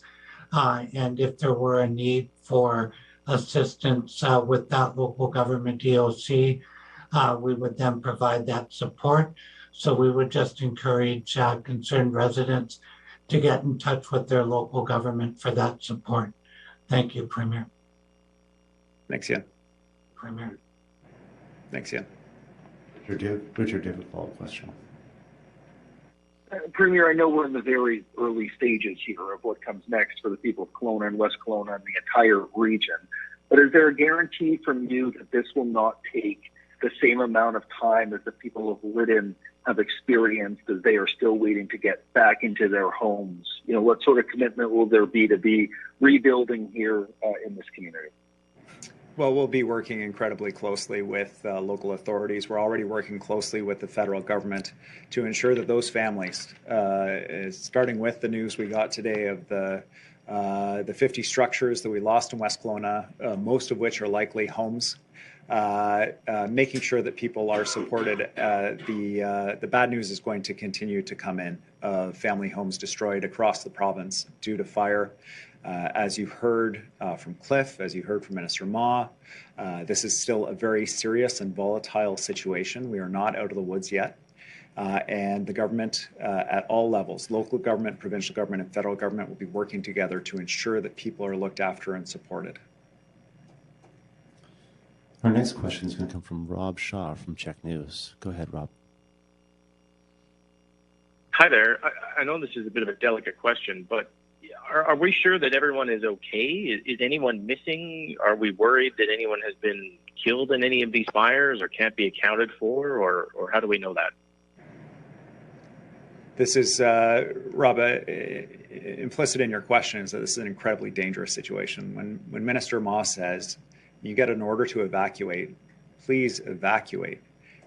And if there were a need for assistance with that local government DOC, we would then provide that support. So we would just encourage concerned residents to get in touch with their local government for that support. Thank you, Premier.
Thanks, Ian.
Premier.
Thanks, Ian. Richard, David, follow-up question.
Premier, I know we're in the very early stages here of what comes next for the people of Kelowna and West Kelowna and the entire region, but is there a guarantee from you that this will not take the same amount of time as the people of Lytton have experienced as they are still waiting to get back into their homes? You know, what sort of commitment will there be to be rebuilding here in this community?
Well, we'll be working incredibly closely with local authorities. We're already working closely with the federal government to ensure that those families, starting with the news we got today of the 50 structures that we lost in West Kelowna, most of which are likely homes, making sure that people are supported. The bad news is going to continue to come in. Family homes destroyed across the province due to fire. As you heard from Cliff, as you heard from Minister Ma, this is still a very serious and volatile situation. We are not out of the woods yet. And the government at all levels, local government, provincial government, and federal government will be working together to ensure that people are looked after and supported.
Our next question is going to come from Rob Shaw from Check News. Go ahead, Rob.
Hi there. I know this is a bit of a delicate question, but are we sure that everyone is okay? Is anyone missing? Are we worried that anyone has been killed in any of these fires or can't be accounted for, or how do we know that?
This is, Rob, implicit in your question is that this is an incredibly dangerous situation. When Minister Ma says, you get an order to evacuate, please evacuate.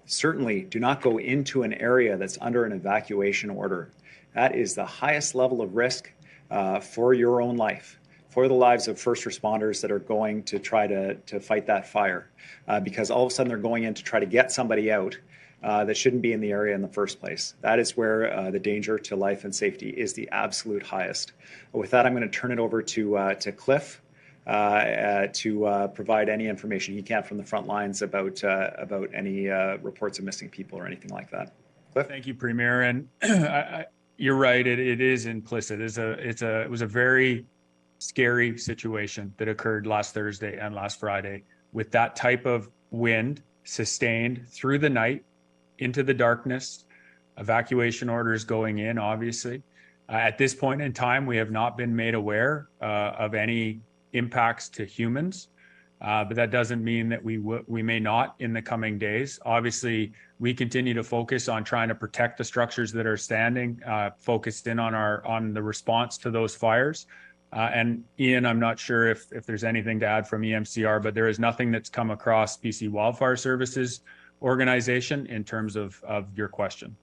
Certainly do not go into an area that's under an evacuation order. That is the highest level of risk for your own life, for the lives of first responders that are going to try to fight that fire, because all of a sudden they're going in to try to get somebody out that shouldn't be in the area in the first place. That is where the danger to life and safety is the absolute highest. With that, I'm going to turn it over to Cliff to provide any information he can from the front lines about any reports of missing people or anything like that. Cliff?
Thank you, Premier. And you're right. It is implicit. It was a very scary situation that occurred last Thursday and last Friday with that type of wind sustained through the night into the darkness, evacuation orders going in, obviously. At this point in time, we have not been made aware of any impacts to humans, but that doesn't mean that we may not in the coming days. Obviously, we continue to focus on trying to protect the structures that are standing, focused in on the response to those fires. And Ian, I'm not sure if there's anything to add from EMCR, but there is nothing that's come across BC Wildfire Services organization in terms of your question.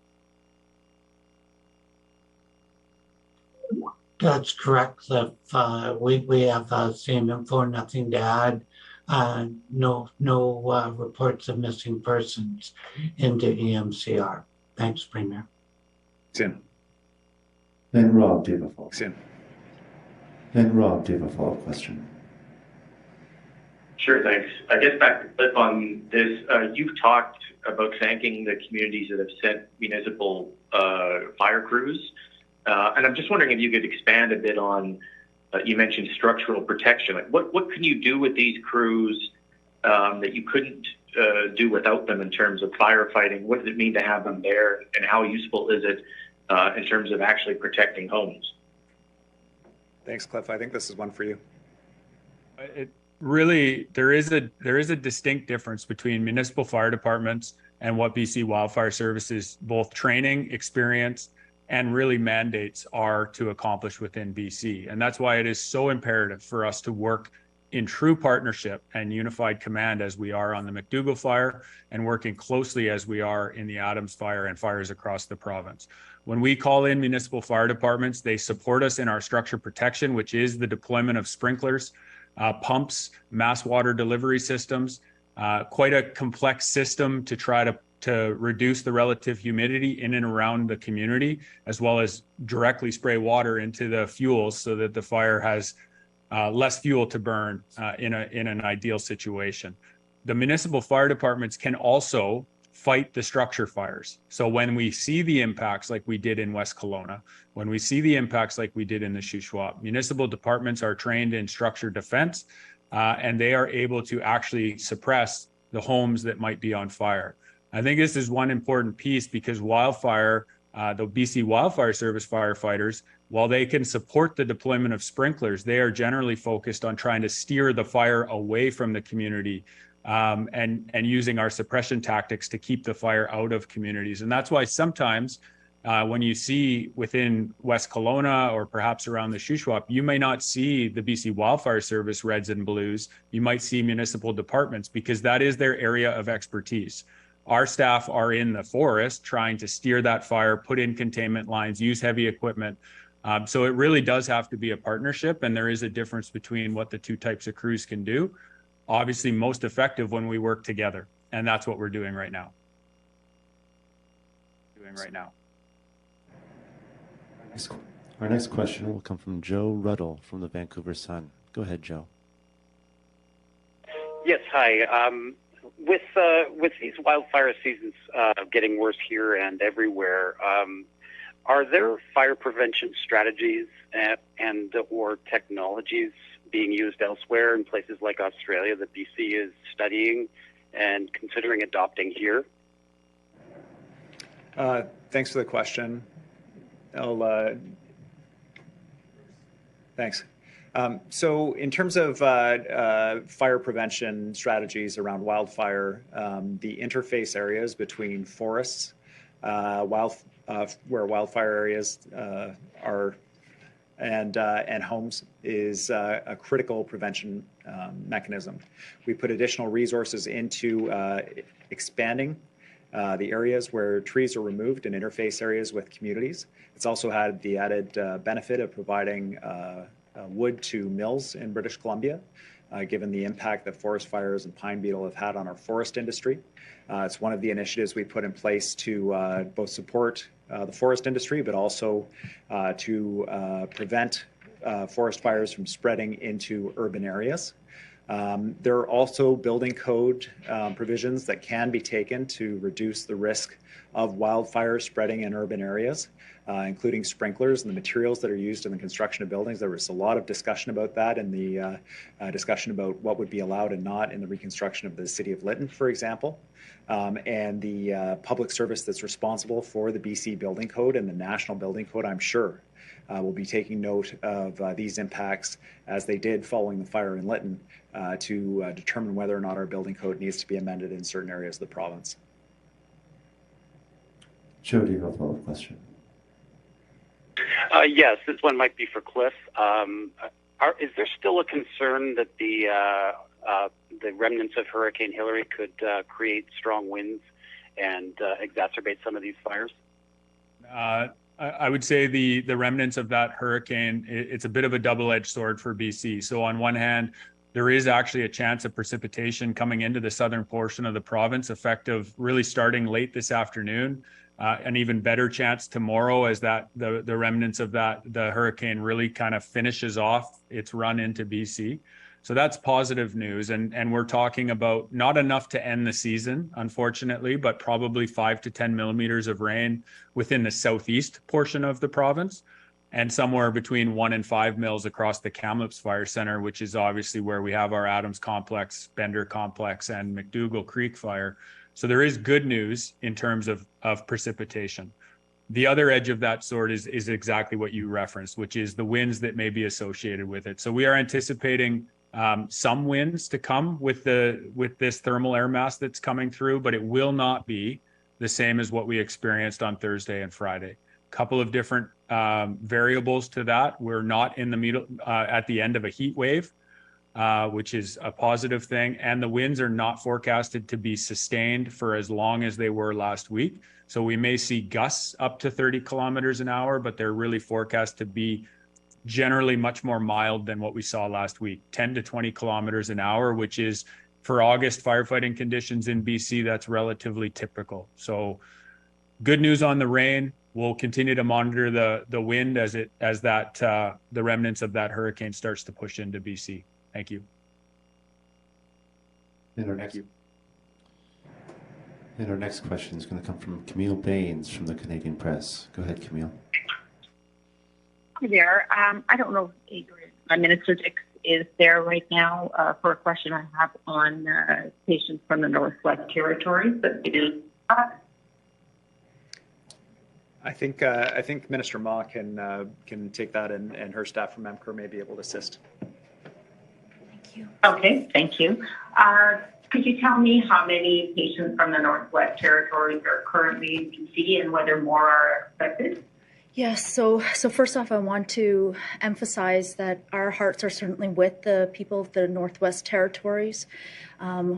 That's correct, Cliff. We have same info, nothing to add. No reports of missing persons into EMCR. Thanks, Premier.
Tim.
Then Rob, do you have a follow-up?
Tim.
Then Rob, do you have a follow-up question?
Sure, thanks. I guess back to Cliff on this. You've talked about thanking the communities that have sent municipal fire crews. And I'm just wondering if you could expand a bit on, you mentioned structural protection. Like what can you do with these crews that you couldn't do without them in terms of firefighting? What does it mean to have them there, and how useful is it in terms of actually protecting homes?
Thanks, Cliff. I think this is one for you.
Really, there is a distinct difference between municipal fire departments and what BC Wildfire Service's both training, experience, and really mandates are to accomplish within BC. And that's why it is so imperative for us to work in true partnership and unified command as we are on the McDougall fire, and working closely as we are in the Adams fire and fires across the province. When we call in municipal fire departments, they support us in our structure protection, which is the deployment of sprinklers, pumps, mass water delivery systems, quite a complex system to try to reduce the relative humidity in and around the community, as well as directly spray water into the fuels so that the fire has less fuel to burn in an ideal situation. The municipal fire departments can also fight the structure fires. So when we see the impacts like we did in West Kelowna, when we see the impacts like we did in the Shuswap, municipal departments are trained in structure defense, and they are able to actually suppress the homes that might be on fire. I think this is one important piece because the BC Wildfire Service firefighters, while they can support the deployment of sprinklers, they are generally focused on trying to steer the fire away from the community, and using our suppression tactics to keep the fire out of communities. And that's why sometimes when you see within West Kelowna or perhaps around the Shuswap, you may not see the BC Wildfire Service reds and blues. You might see municipal departments because that is their area of expertise. Our staff are in the forest trying to steer that fire, put in containment lines, use heavy equipment. So it really does have to be a partnership, and there is a difference between what the two types of crews can do. Obviously most effective when we work together, and that's what we're doing right now.
Our next question will come from Joe Ruddle from the Vancouver Sun. Go ahead, Joe.
Yes, hi. With these wildfire seasons getting worse here and everywhere, are there fire prevention strategies and or technologies being used elsewhere in places like Australia that BC is studying and considering adopting here?
Thanks for the question. Thanks. So in terms of fire prevention strategies around wildfire, the interface areas between forests, where wildfire areas are, and homes is a critical prevention mechanism. We put additional resources into expanding the areas where trees are removed and interface areas with communities. It's also had the added benefit of providing wood to mills in British Columbia, given the impact that forest fires and pine beetle have had on our forest industry. It's one of the initiatives we put in place to both support the forest industry, but also to prevent forest fires from spreading into urban areas. There are also building code provisions that can be taken to reduce the risk of wildfires spreading in urban areas, including sprinklers and the materials that are used in the construction of buildings. There was a lot of discussion about that in the discussion about what would be allowed and not in the reconstruction of the city of Lytton, for example. And the public service that's responsible for the BC Building Code and the National Building Code, I'm sure, will be taking note of these impacts as they did following the fire in Lytton to determine whether or not our building code needs to be amended in certain areas of the province.
Joe, do you have a follow-up question?
Yes, this one might be for Cliff. Is there still a concern that the remnants of Hurricane Hilary could create strong winds and exacerbate some of these fires?
I would say the remnants of that hurricane, it's a bit of a double-edged sword for BC. So on one hand, there is actually a chance of precipitation coming into the southern portion of the province, effective really starting late this afternoon. An even better chance tomorrow as the remnants of the hurricane really kind of finishes off its run into BC. So that's positive news. And we're talking about not enough to end the season, unfortunately, but probably 5 to 10 millimeters of rain within the southeast portion of the province, and somewhere between 1 and 5 mils across the Kamloops Fire Center, which is obviously where we have our Adams Complex, Bender Complex, and McDougall Creek Fire. So there is good news in terms of precipitation. The other edge of that sword is exactly what you referenced, which is the winds that may be associated with it. So we are anticipating some winds to come with this thermal air mass that's coming through, but it will not be the same as what we experienced on Thursday and Friday. A couple of different variables to that. We're not in the middle at the end of a heat wave, which is a positive thing. And the winds are not forecasted to be sustained for as long as they were last week. So we may see gusts up to 30 kilometers an hour, but they're really forecast to be generally much more mild than what we saw last week, 10 to 20 kilometers an hour, which is for August firefighting conditions in BC, that's relatively typical. So good news on the rain, We'll continue to monitor the wind as the remnants of that hurricane starts to push into BC. Thank you.
And our next question is going to come from Camille Baines from the Canadian Press. Go ahead, Camille.
Hi there. I don't know if Minister Dix is there right now for a question I have on patients from the Northwest Territories, but it is.
I think Minister Ma can take that, and her staff from MCR may be able to assist.
Thank you.
Okay, thank you. Could you tell me how many patients from the Northwest Territories are currently in BC and whether more are expected?
Yes, so first off, I want to emphasize that our hearts are certainly with the people of the Northwest Territories.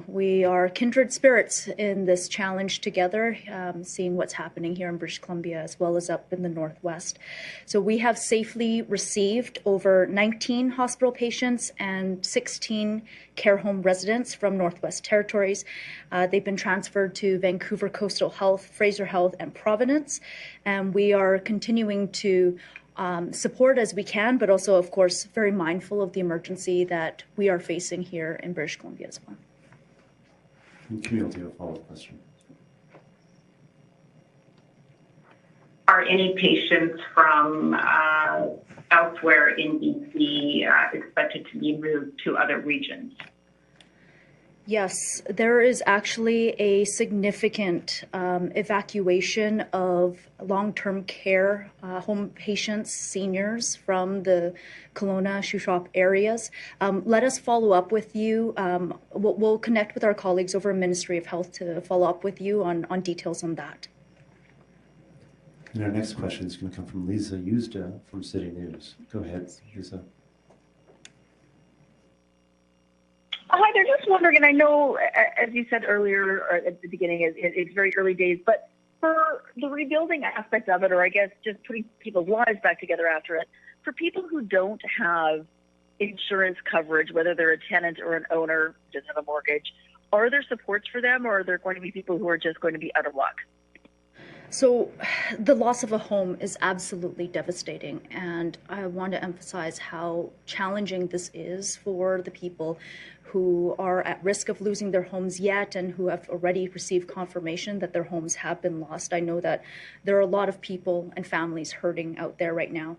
We are kindred spirits in this challenge together, seeing what's happening here in British Columbia as well as up in the Northwest. So we have safely received over 19 hospital patients and 16 care home residents from Northwest Territories. They've been transferred to Vancouver Coastal Health, Fraser Health, and Providence, and we are continuing to support as we can, but also, of course, very mindful of the emergency that we are facing here in British Columbia as well.
And Camille, do you have a follow-up question?
Are any patients from elsewhere in BC expected to be moved to other regions?
Yes, there is actually a significant evacuation of long-term care home patients, seniors from the Kelowna, Shuswap areas. Let us follow up with you. We'll connect with our colleagues over Ministry of Health to follow up with you on details on that.
And our next question is going to come from Lisa Yuzda from City News. Go ahead, Lisa.
Hi there, just wondering, and I know, as you said earlier or at the beginning, it's very early days, but for the rebuilding aspect of it, or I guess just putting people's lives back together after it, for people who don't have insurance coverage, whether they're a tenant or an owner, just have a mortgage, are there supports for them, or are there going to be people who are just going to be out of luck?
So the loss of a home is absolutely devastating, and I want to emphasize how challenging this is for the people who are at risk of losing their homes yet and who have already received confirmation that their homes have been lost. I know that there are a lot of people and families hurting out there right now.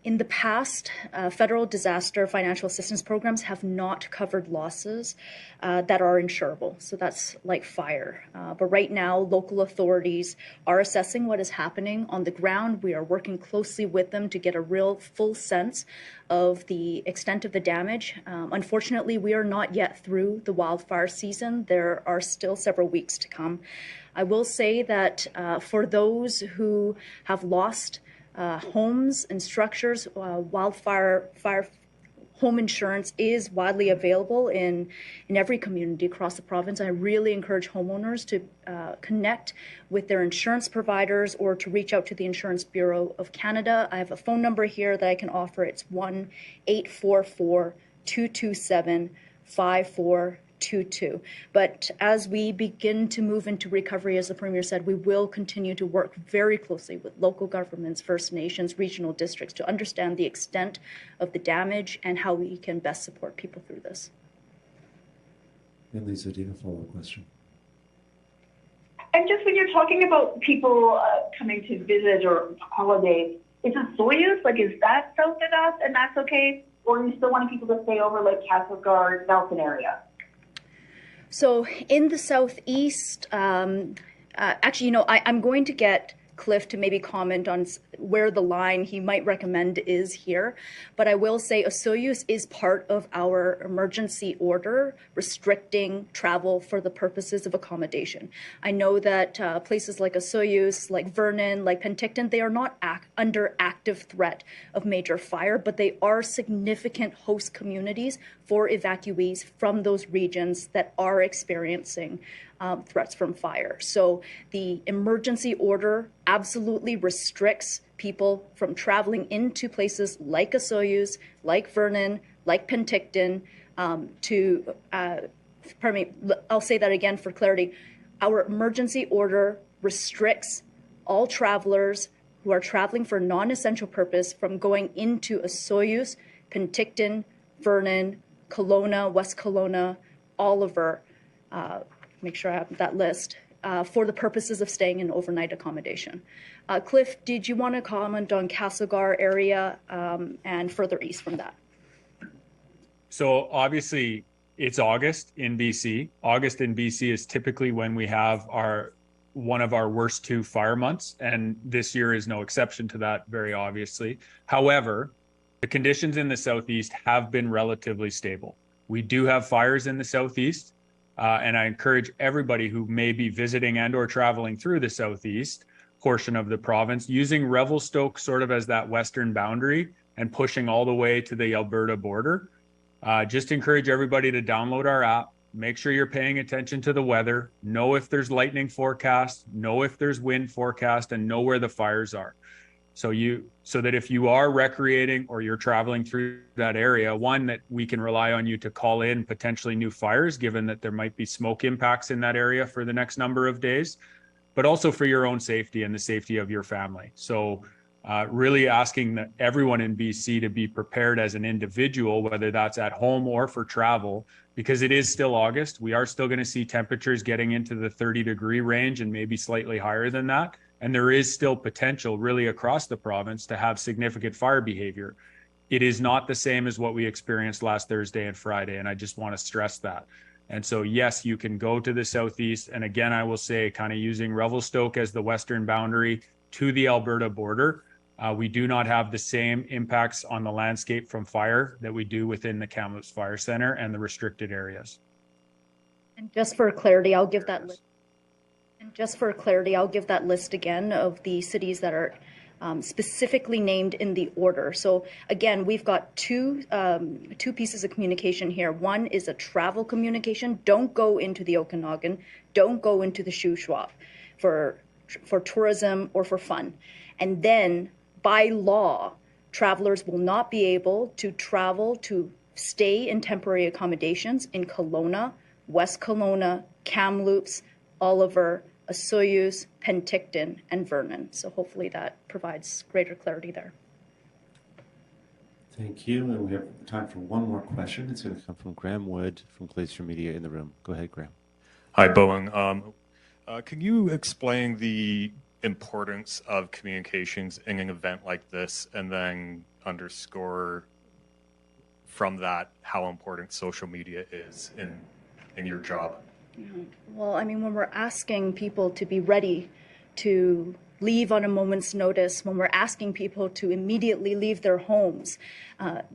In the past, federal disaster financial assistance programs have not covered losses that are insurable. So that's like fire. But right now, local authorities are assessing what is happening on the ground. We are working closely with them to get a real full sense of the extent of the damage. Unfortunately, we are not yet through the wildfire season. There are still several weeks to come. I will say that for those who have lost homes and structures, wildfire home insurance is widely available in every community across the province. I really encourage homeowners to connect with their insurance providers or to reach out to the Insurance Bureau of Canada. I have a phone number here that I can offer. It's 1-844-227-5422. But as we begin to move into recovery, as the Premier said, we will continue to work very closely with local governments, First Nations, regional districts to understand the extent of the damage and how we can best support people through this.
And Lisa, do you have a follow-up question?
And just when you're talking about people coming to visit or holiday, is it Soyuz? Like, is that south of us and that's okay? Or are you still wanting people to stay over like Castlegar, Nelson area?
So in the southeast, actually, I'm going to get Cliff to maybe comment on where the line he might recommend is here. But I will say Osoyoos is part of our emergency order restricting travel for the purposes of accommodation. I know that places like Osoyoos, like Vernon, like Penticton, they are not under active threat of major fire, but they are significant host communities for evacuees from those regions that are experiencing threats from fire. So the emergency order absolutely restricts people from traveling into places like Osoyoos, like Vernon, like Penticton, I'll say that again for clarity. Our emergency order restricts all travelers who are traveling for non-essential purpose from going into Osoyoos, Penticton, Vernon, Kelowna, West Kelowna, Oliver, make sure I have that list, for the purposes of staying in overnight accommodation. Cliff, did you want to comment on Castlegar area and further east from that?
So obviously it's August in BC. August in BC is typically when we have one of our worst 2 fire months, and this year is no exception to that, very obviously. However, the conditions in the southeast have been relatively stable. We do have fires in the southeast, and I encourage everybody who may be visiting and or traveling through the southeast portion of the province, using Revelstoke sort of as that western boundary and pushing all the way to the Alberta border. Just encourage everybody to download our app, make sure you're paying attention to the weather, know if there's lightning forecast, know if there's wind forecast, and know where the fires are. So that if you are recreating or you're traveling through that area, one, that we can rely on you to call in potentially new fires, given that there might be smoke impacts in that area for the next number of days, but also for your own safety and the safety of your family. So really asking everyone in BC to be prepared as an individual, whether that's at home or for travel, because it is still August. We are still going to see temperatures getting into the 30-degree range and maybe slightly higher than that. And there is still potential really across the province to have significant fire behavior. It is not the same as what we experienced last Thursday and Friday, and I just want to stress that. And so, yes, you can go to the southeast. And again, I will say, kind of using Revelstoke as the western boundary to the Alberta border, we do not have the same impacts on the landscape from fire that we do within the Kamloops Fire Center and the restricted areas.
And just for clarity, I'll give that list. Again of the cities that are specifically named in the order. So again, we've got two pieces of communication here. One is a travel communication. Don't go into the Okanagan. Don't go into the Shuswap for tourism or for fun. And then by law, travelers will not be able to travel to stay in temporary accommodations in Kelowna, West Kelowna, Kamloops, Oliver, Osoyoos, Penticton, and Vernon. So hopefully that provides greater clarity there.
Thank you. And we have time for one more question. It's going to come from Graham Wood from Glacier Media in the room. Go ahead, Graham.
Hi, Bowinn. Can you explain the importance of communications in an event like this, and then underscore from that how important social media is in your job?
Well, I mean, when we're asking people to be ready to leave on a moment's notice, when we're asking people to immediately leave their homes,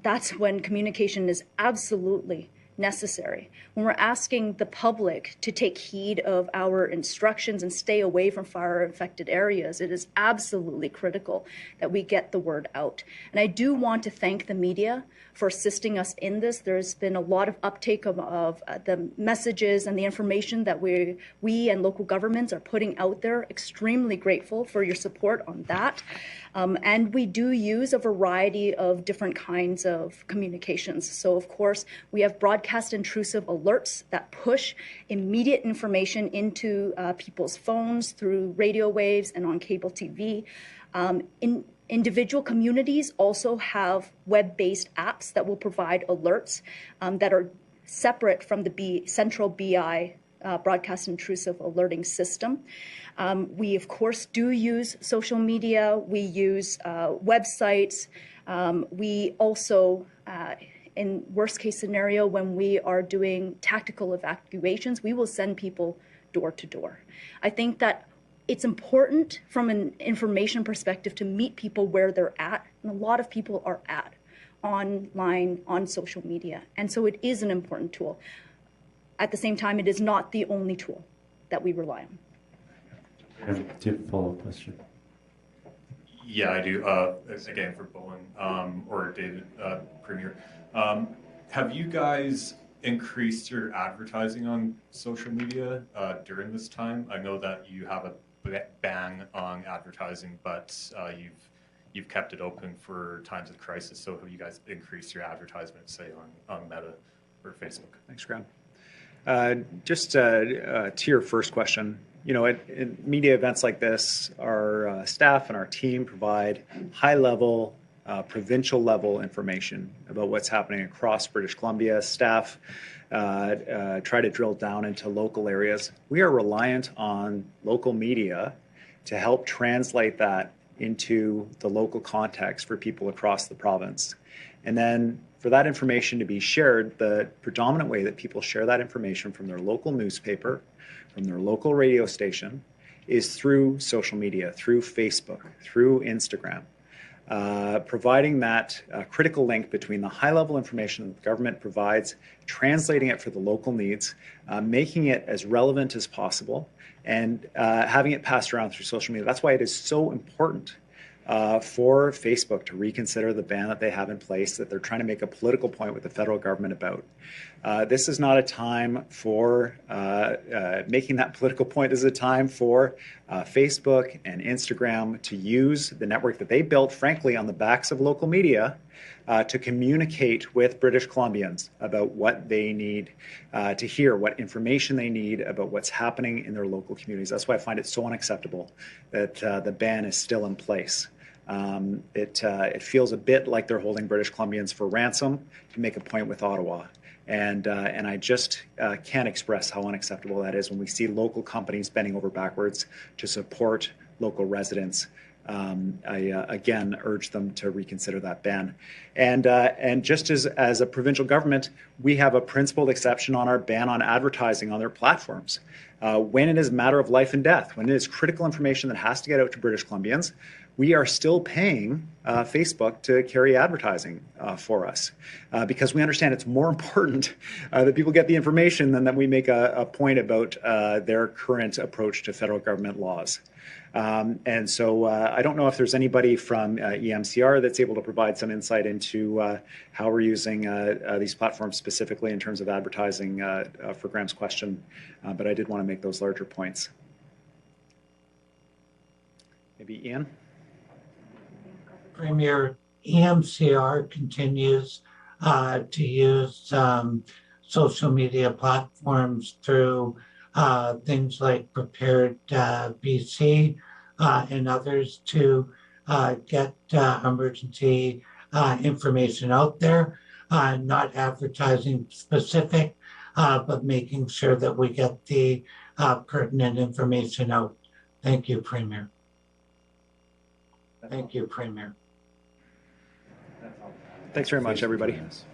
that's when communication is absolutely necessary. When we're asking the public to take heed of our instructions and stay away from fire-affected areas, it is absolutely critical that we get the word out. And I do want to thank the media for assisting us in this. There's been a lot of uptake of the messages and the information that we and local governments are putting out there. Extremely grateful for your support on that. And we do use a variety of different kinds of communications. So, of course, we have broadcast intrusive alerts that push immediate information into people's phones through radio waves and on cable TV. Individual communities also have web-based apps that will provide alerts that are separate from the central BI broadcast intrusive alerting system. We, of course, do use social media. We use websites. We also, in worst case scenario, when we are doing tactical evacuations, we will send people door to door. I think that it's important from an information perspective to meet people where they're at, and a lot of people are at online, on social media. And so it is an important tool. At the same time, it is not the only tool that we rely on.
Do you have a follow-up question?
Yeah, I do. Again, for Bowinn or David, Premier. Have you guys increased your advertising on social media during this time? I know that you have a ban on advertising, but you've kept it open for times of crisis. So have you guys increased your advertisement, say, on Meta or Facebook?
Thanks, Graham. Just to your first question, at media events like this, our staff and our team provide high-level, provincial-level information about what's happening across British Columbia. Staff try to drill down into local areas. We are reliant on local media to help translate that into the local context for people across the province. And then for that information to be shared, the predominant way that people share that information from their local newspaper, from their local radio station, is through social media, through Facebook, through Instagram. Providing that critical link between the high-level information that the government provides, translating it for the local needs, making it as relevant as possible, and having it passed around through social media. That's why it is so important for Facebook to reconsider the ban that they have in place, that they're trying to make a political point with the federal government about. This is not a time for making that political point. This is a time for Facebook and Instagram to use the network that they built, frankly, on the backs of local media to communicate with British Columbians about what they need to hear, what information they need about what's happening in their local communities. That's why I find it so unacceptable that the ban is still in place. It feels a bit like they're holding British Columbians for ransom to make a point with Ottawa. And I just can't express how unacceptable that is when we see local companies bending over backwards to support local residents. I again urge them to reconsider that ban. And just as a provincial government, we have a principled exception on our ban on advertising on their platforms. When it is a matter of life and death, when it is critical information that has to get out to British Columbians, we are still paying Facebook to carry advertising for us because we understand it's more important that people get the information than that we make a point about their current approach to federal government laws. And so I don't know if there's anybody from EMCR that's able to provide some insight into how we're using these platforms specifically in terms of advertising for Graham's question, but I did want to make those larger points. Maybe Ian?
Premier, EMCR continues to use social media platforms through things like Prepared BC and others to get emergency information out there, not advertising specific, but making sure that we get the pertinent information out. Thank you, Premier. Thank you, Premier.
Thanks very much, everybody.
Yes.